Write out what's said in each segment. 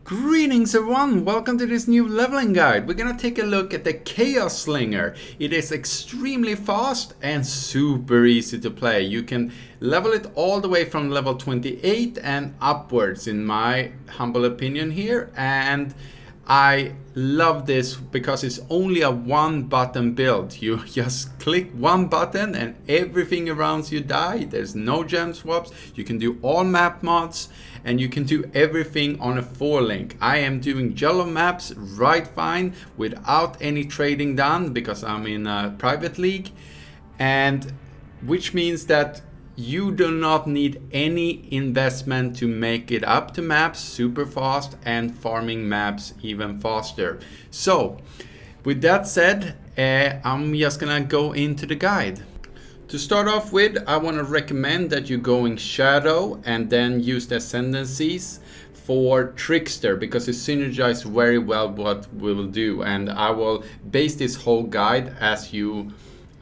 Greetings everyone, welcome to this new leveling guide. We're gonna take a look at the Chaos Slinger. It is extremely fast and super easy to play. You can level it all the way from level 28 and upwards in my humble opinion here. And I love this because it's only a one button build. You just click one button and everything around you die. There's no gem swaps. You can do all map mods and you can do everything on a 4-link. I am doing jello maps right fine without any trading done because I'm in a private league, and which means that you do not need any investment to make it up to maps super fast and farming maps even faster. So with that said, I'm just gonna go into the guide. To start off with, I want to recommend that you go in Shadow and then use the Ascendancies for Trickster because it synergizes very well what we will do, and I will base this whole guide as you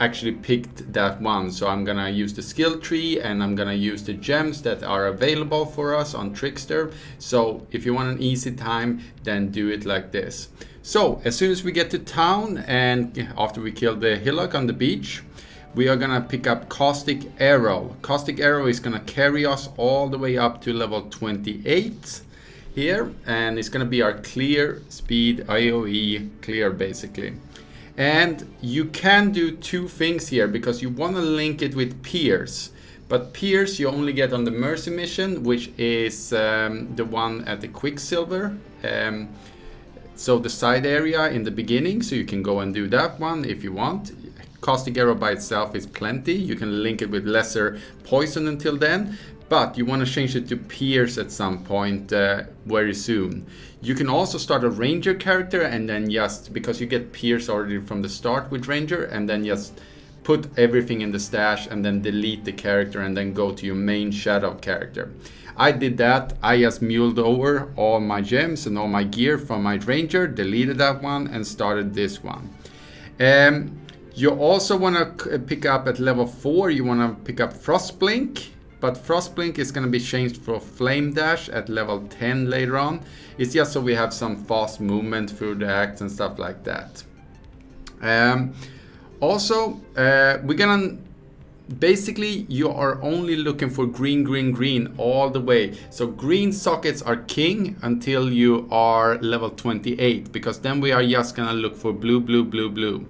actually picked that one. So I'm gonna use the skill tree and I'm gonna use the gems that are available for us on Trickster. So if you want an easy time, then do it like this. So as soon as we get to town and after we kill the hillock on the beach, we are gonna pick up Caustic Arrow. Caustic Arrow is gonna carry us all the way up to level 28 here, and it's gonna be our clear speed AoE clear basically. And you can do two things here because you want to link it with Pierce. But Pierce you only get on the Mercy mission, which is the one at the Quicksilver. So the side area in the beginning, so you can go and do that one if you want. Caustic Arrow by itself is plenty. You can link it with lesser poison until then. But you want to change it to Pierce at some point very soon. You can also start a Ranger character and then just, because you get Pierce already from the start with Ranger, and then just put everything in the stash and then delete the character and then go to your main Shadow character. I did that. I just muled over all my gems and all my gear from my Ranger, deleted that one and started this one. You also want to pick up at level 4, you want to pick up Frostblink. But Frostblink is going to be changed for Flame Dash at level 10 later on. It's just so we have some fast movement through the acts and stuff like that. Also, we're gonna basically you are only looking for green, green, green all the way. So green sockets are king until you are level 28, because then we are just gonna look for blue, blue, blue, blue.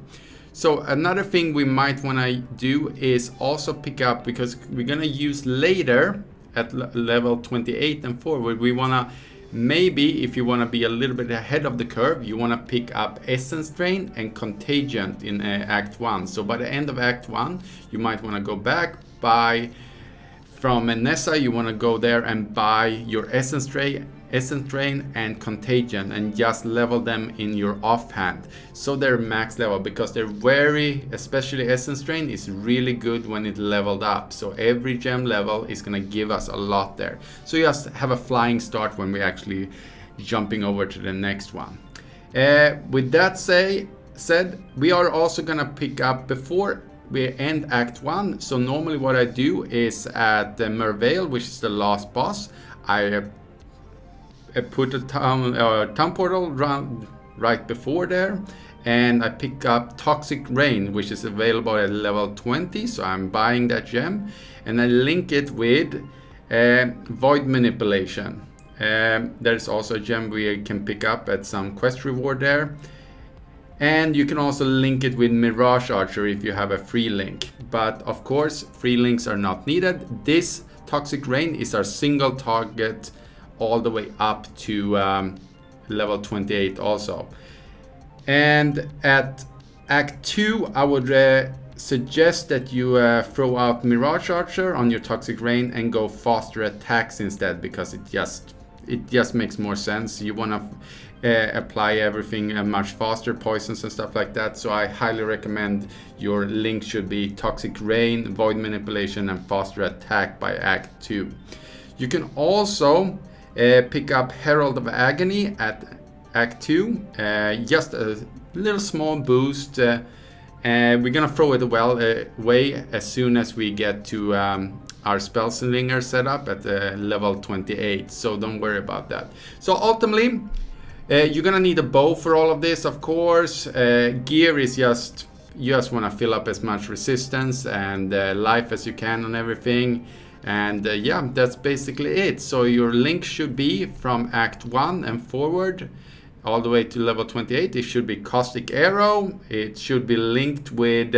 So another thing we might want to do is also pick up, because we're going to use later at level 28 and forward, we want to, maybe if you want to be a little bit ahead of the curve, you want to pick up Essence Drain and Contagion in Act 1. So by the end of Act 1, you might want to go back, buy from Nessa, you want to go there and buy your Essence Drain and Contagion and just level them in your offhand. So they're max level, because they're very, especially Essence Drain is really good when it leveled up. So every gem level is gonna give us a lot there. So you just have a flying start when we're actually jumping over to the next one. With that said, we are also gonna pick up before we end Act 1. So normally what I do is at Merveil, which is the last boss, I put a town portal right before there, and I pick up Toxic Rain, which is available at level 20, so I'm buying that gem, and I link it with Void Manipulation. There's also a gem we can pick up at some quest reward there. And you can also link it with Mirage Archer if you have a free link. But of course, free links are not needed. This Toxic Rain is our single target all the way up to level 28 also. And at Act 2, I would suggest that you throw out Mirage Archer on your Toxic Rain and go faster attacks instead, because it just makes more sense. You want to apply everything much faster, poisons and stuff like that. So I highly recommend your link should be Toxic Rain, Void Manipulation and faster attack by Act 2. You can also pick up Herald of Agony at Act 2, just a little small boost. We're gonna throw it away as soon as we get to our Spellslinger setup at level 28, so don't worry about that. So ultimately, you're gonna need a bow for all of this, of course. Gear is just, you just wanna fill up as much resistance and life as you can on everything. And yeah, that's basically it. So your link should be from Act 1 and forward, all the way to level 28. It should be Caustic Arrow. It should be linked with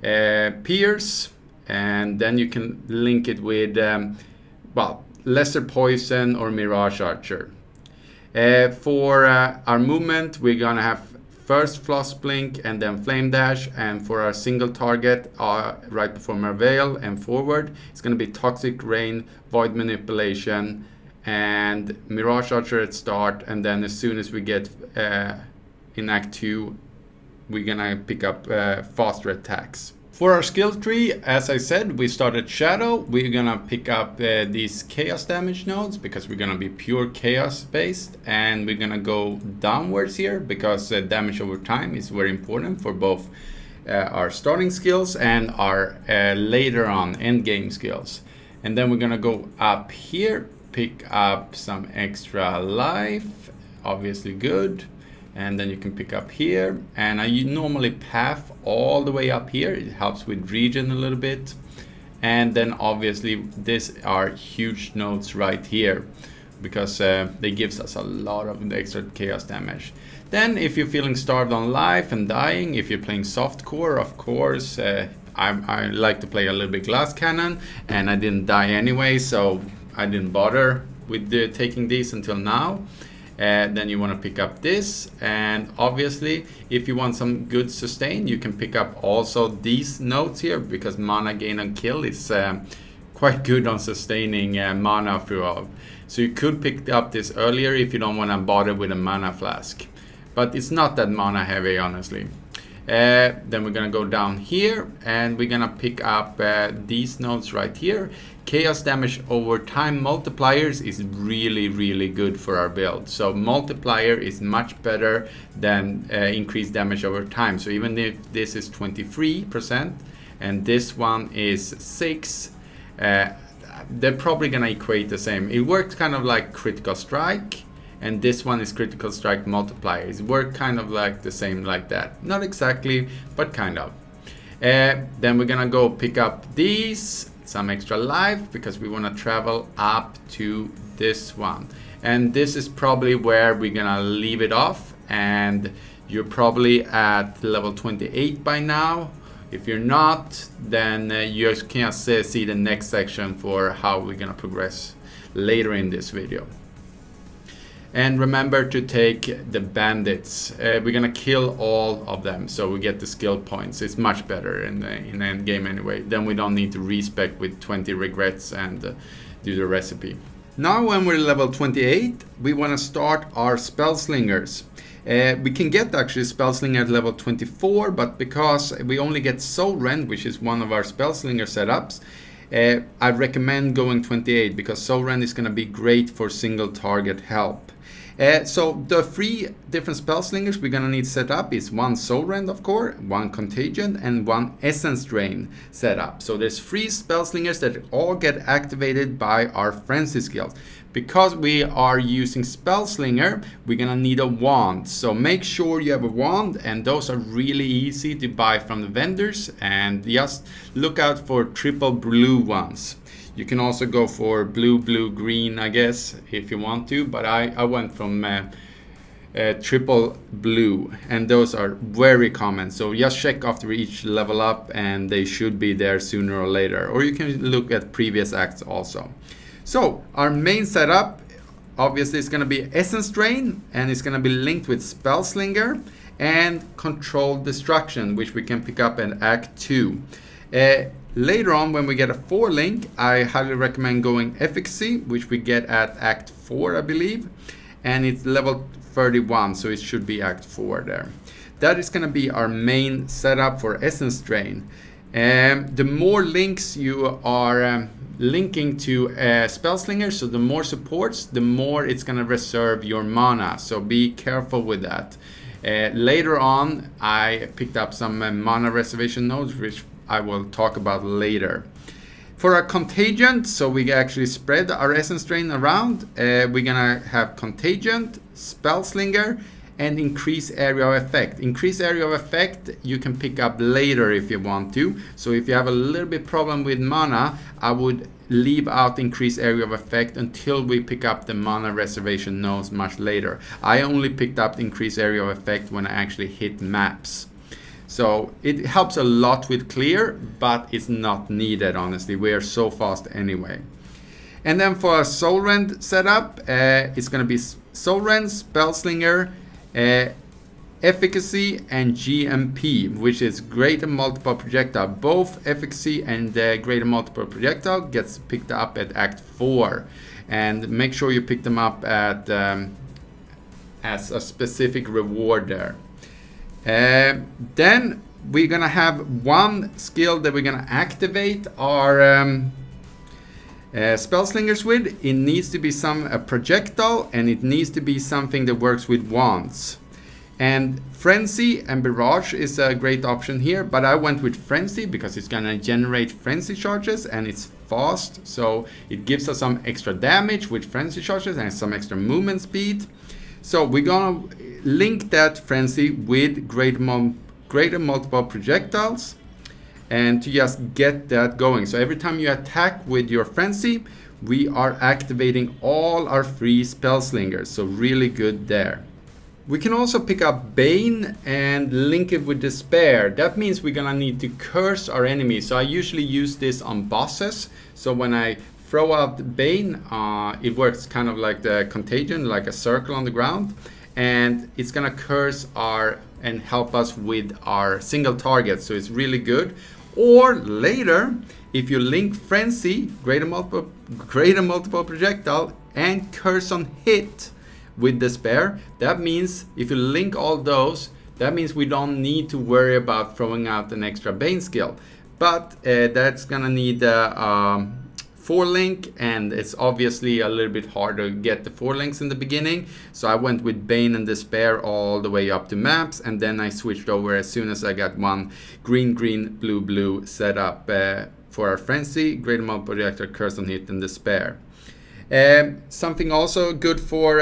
Pierce. And then you can link it with, well, Lesser Poison or Mirage Archer. For our movement, we're gonna have first Floss Blink and then Flame Dash, and for our single target, right before Merveil and forward, it's gonna be Toxic Rain, Void Manipulation, and Mirage Archer at start, and then as soon as we get in Act 2, we're gonna pick up faster attacks. For our skill tree, as I said, we started Shadow. We're gonna pick up these Chaos damage nodes because we're gonna be pure Chaos based, and we're gonna go downwards here because damage over time is very important for both our starting skills and our later on end game skills. And then we're gonna go up here, pick up some extra life, obviously good. And then you can pick up here, and I normally path all the way up here. It helps with regen a little bit. And then obviously these are huge nodes right here because they gives us a lot of extra chaos damage. Then if you're feeling starved on life and dying, if you're playing softcore, of course, I like to play a little bit glass cannon, and I didn't die anyway, so I didn't bother with taking these until now. Then you want to pick up this, and obviously if you want some good sustain, you can pick up also these nodes here because mana gain and kill is quite good on sustaining mana throughout. So you could pick up this earlier if you don't want to bother with a mana flask, but it's not that mana heavy, honestly. Then we're gonna go down here and we're gonna pick up these nodes right here. Chaos damage over time multipliers is really good for our build. So multiplier is much better than increased damage over time. So even if this is 23% and this one is 6, they're probably gonna equate the same. It works kind of like critical strike, and this one is critical strike multipliers. Work kind of like the same like that. Not exactly, but kind of. Then we're gonna go pick up these, some extra life, because we wanna travel up to this one. And this is probably where we're gonna leave it off, and you're probably at level 28 by now. If you're not, then you can see the next section for how we're gonna progress later in this video. And remember to take the bandits. We're gonna kill all of them, so we get the skill points. It's much better in the end game anyway. Then we don't need to respec with 20 regrets and do the recipe. Now when we're level 28, we wanna start our Spellslingers. We can get actually Spellslinger at level 24, but because we only get Soul Rend, which is one of our Spellslinger setups, I recommend going 28 because Soul Rend is gonna be great for single target help. So the 3 different Spellslingers we're gonna need set up is 1 Soul Rend, of course, 1 Contagion, and 1 Essence Drain setup. So there's 3 Spellslingers that all get activated by our Frenzy skills. Because we are using Spellslinger, we're gonna need a wand. So make sure you have a wand, and those are really easy to buy from the vendors, and just look out for triple blue ones. You can also go for blue, green, I guess, if you want to, but I went from triple blue, and those are very common. So just check after each level up, and they should be there sooner or later. Or you can look at previous acts also. So our main setup, obviously, is going to be Essence Drain, and it's going to be linked with Spellslinger and Controlled Destruction, which we can pick up in Act 2. Later on, when we get a 4 link, I highly recommend going Efficacy, which we get at Act 4, I believe, and it's level 31, so it should be Act 4 there. That is going to be our main setup for Essence Drain. The more links you are linking to Spellslinger, so the more supports, the more it's gonna reserve your mana, so be careful with that. Later on, I picked up some mana reservation nodes, which I will talk about later. For our Contagion, so we actually spread our Essence Drain around, we're gonna have Contagion, Spellslinger, and Increase Area of Effect. Increase Area of Effect you can pick up later if you want to. So if you have a little bit problem with mana, I would leave out Increase Area of Effect until we pick up the mana reservation nodes much later. I only picked up Increase Area of Effect when I actually hit maps. So it helps a lot with clear, but it's not needed, honestly. We are so fast anyway. And then for our Soul Rend setup, it's going to be Soul Rend, Spellslinger, Efficacy, and GMP, which is Greater Multiple Projectile. Both Efficacy and Greater Multiple Projectile gets picked up at Act 4. And make sure you pick them up at as a specific reward there. Then we're gonna have one skill that we're gonna activate our Spellslingers with. It needs to be a projectile, and it needs to be something that works with wands. And Frenzy and Barrage is a great option here, but I went with Frenzy because it's gonna generate Frenzy charges and it's fast, so it gives us some extra damage with Frenzy charges and some extra movement speed. So we're gonna link that Frenzy with greater multiple projectiles, and to just get that going. So every time you attack with your Frenzy, we are activating all our free Spellslingers, so really good there. We can also pick up Bane and link it with Despair. That means we're gonna need to curse our enemies. So I usually use this on bosses. So when I throw out Bane, it works kind of like the Contagion, like a circle on the ground. And it's gonna curse and help us with our single target. So it's really good. Or later, if you link Frenzy, greater multiple projectile, and curse on hit with Despair, that means if you link all those, that means we don't need to worry about throwing out an extra Bane skill. But that's gonna need a 4-link, and it's obviously a little bit harder to get the 4 links in the beginning. So I went with Bane and Despair all the way up to maps, and then I switched over as soon as I got one green, blue set up for our Frenzy, greater multiple projectile, curse on hit, and Despair. Something also good for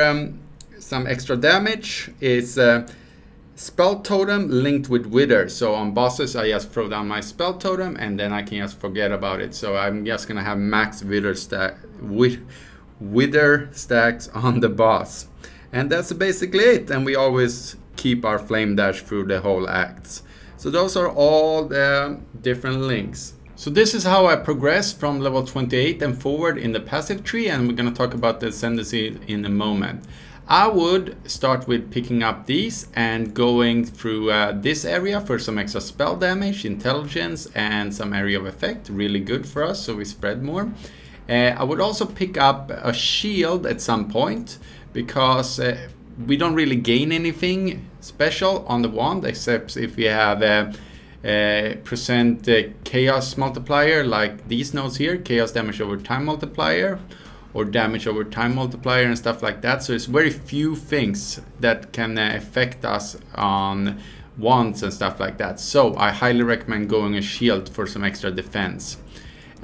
some extra damage is Spell Totem linked with Wither. So on bosses, I just throw down my Spell Totem and then I can just forget about it. So I'm just gonna have max Wither stacks on the boss. And that's basically it. And we always keep our Flame Dash through the whole acts. So those are all the different links. So this is how I progress from level 28 and forward in the passive tree, and we're gonna talk about the ascendancy in a moment. I would start with picking up these and going through this area for some extra spell damage, intelligence, and some area of effect. Really good for us, so we spread more. I would also pick up a shield at some point because we don't really gain anything special on the wand, except if we have percent chaos multiplier like these nodes here, chaos damage over time multiplier, or damage over time multiplier and stuff like that. So it's very few things that can affect us on wands and stuff like that. So I highly recommend going a shield for some extra defense.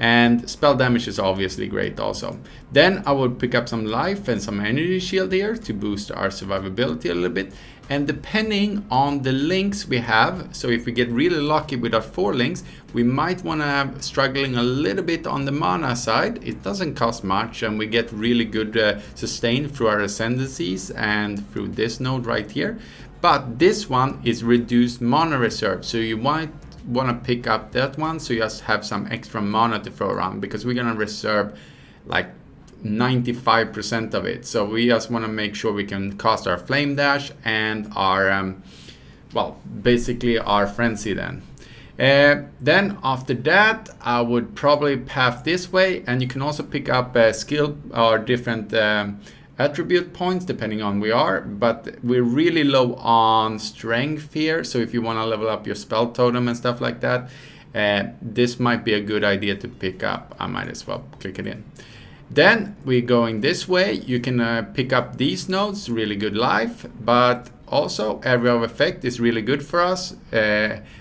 And spell damage is obviously great also. Then I would pick up some life and some energy shield here to boost our survivability a little bit. And depending on the links we have, so if we get really lucky with our 4 links, we might want to have struggling a little bit on the mana side. It doesn't cost much and we get really good sustain through our ascendancies and through this node right here. But this one is reduced mana reserve, so you might want to pick up that one so you just have some extra mana to throw around, because we're gonna reserve like 95% of it. So we just want to make sure we can cast our Flame Dash and our well, basically our Frenzy then. Then after that I would probably path this way, and you can also pick up skill or different attribute points depending on we are, but we're really low on strength here, so if you want to level up your spell totem and stuff like that, this might be a good idea to pick up. I might as well click it in. Then we're going this way. You can pick up these nodes, really good life, but also. Area of effect is really good for us.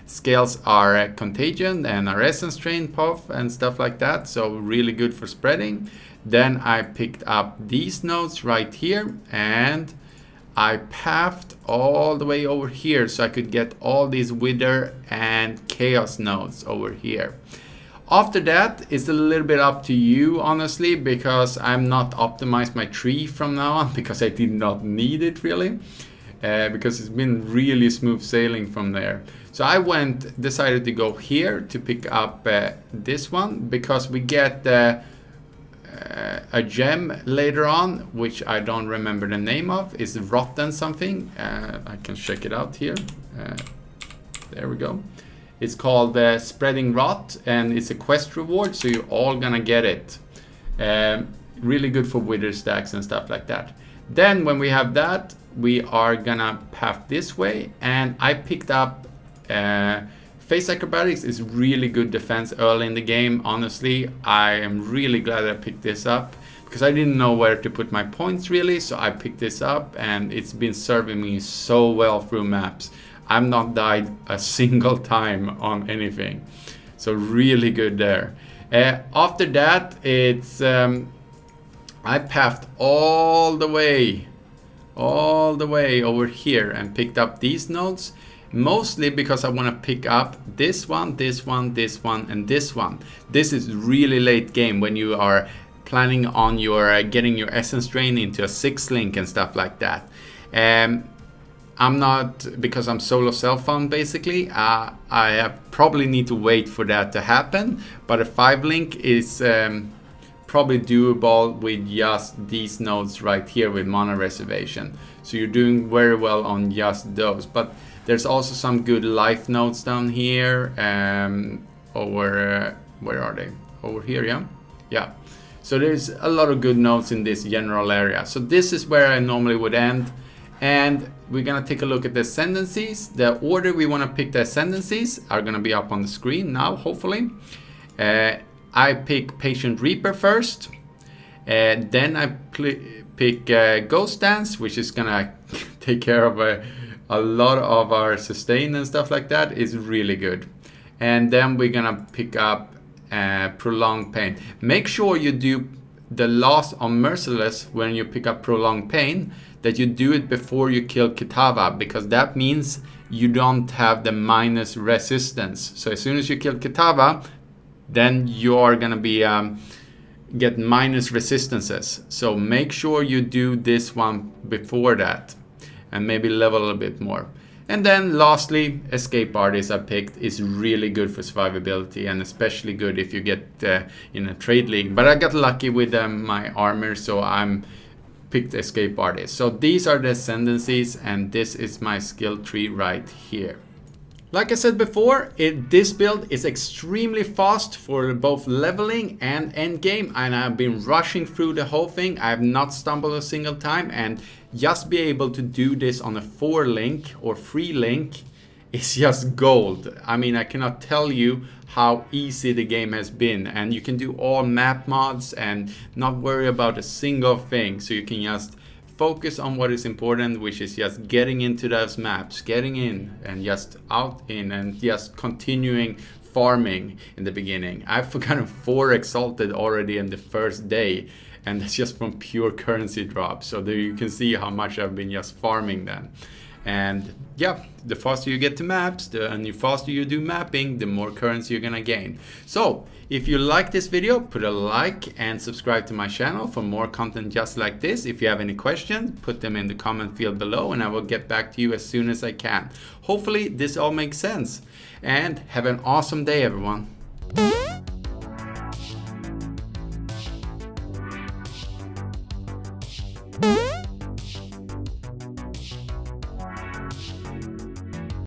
Scales our Contagion and our Essence Drain puff and stuff like that, so really good for spreading. Then I picked up these nodes right here, and I pathed all the way over here so I could get all these Wither and Chaos nodes over here. After that, it's a little bit up to you, honestly, because I'm not optimized my tree from now on, because I did not need it really, because it's been really smooth sailing from there. So I decided to go here to pick up this one, because we get a gem later on, which I don't remember the name of. It's rotten something. I can check it out here. There we go. It's called Spreading Rot, and it's a quest reward, so you're all gonna get it. Really good for wither stacks and stuff like that. Then when we have that, we are gonna path this way, and I picked up Face Acrobatics. Is really good defense early in the game. Honestly, I am really glad I picked this up, because I didn't know where to put my points really, so I picked this up, and it's been serving me so well through maps. I've not died a single time on anything, so really good there. After that, it's I pathed all the way over here and picked up these nodes, mostly because I want to pick up this one, this one, this one, and this one. This is really late game when you are planning on your getting your Essence Drain into a 6-link and stuff like that. I'm not, because I'm solo self-found basically, I probably need to wait for that to happen, but a 5-link is probably doable with just these nodes right here with mana reservation. So you're doing very well on just those, but there's also some good life nodes down here, over, where are they? Over here, yeah? Yeah. So there's a lot of good nodes in this general area. So this is where I normally would end. And we're gonna take a look at the ascendancies. The order we wanna pick the ascendancies are gonna be up on the screen now, hopefully. I pick Patient Reaper first. Then I pick Ghost Dance, which is gonna take care of a lot of our sustain and stuff like that. Is really good. And then we're gonna pick up Prolonged Pain. Make sure you do the loss on Merciless when you pick up Prolonged Pain, that you do it before you kill Kitava, because that means you don't have the minus resistance. So as soon as you kill Kitava, then you are gonna be get minus resistances. So make sure you do this one before that, and maybe level a bit more. And then lastly, Escape Artist I picked is really good for survivability, and especially good if you get in a trade league. But I got lucky with my armor, so I'm picked Escape Artist. So these are the ascendancies, and this is my skill tree right here. Like I said before, this build is extremely fast for both leveling and endgame, and I've been rushing through the whole thing. I have not stumbled a single time, and just be able to do this on a 4-link or 3-link is just gold. I mean, I cannot tell you how easy the game has been, and you can do all map mods and not worry about a single thing, so you can just focus on what is important, which is just getting into those maps, getting in and just out in, and just continuing farming in the beginning. I've gotten 4 exalted already in the first day, and that's just from pure currency drops. So there you can see how much I've been just farming then. And yeah, the faster you get to maps, and the faster you do mapping, the more currency you're gonna gain. So if you like this video, put a like and subscribe to my channel for more content just like this. If you have any questions, put them in the comment field below, and I will get back to you as soon as I can. Hopefully this all makes sense, and have an awesome day, everyone.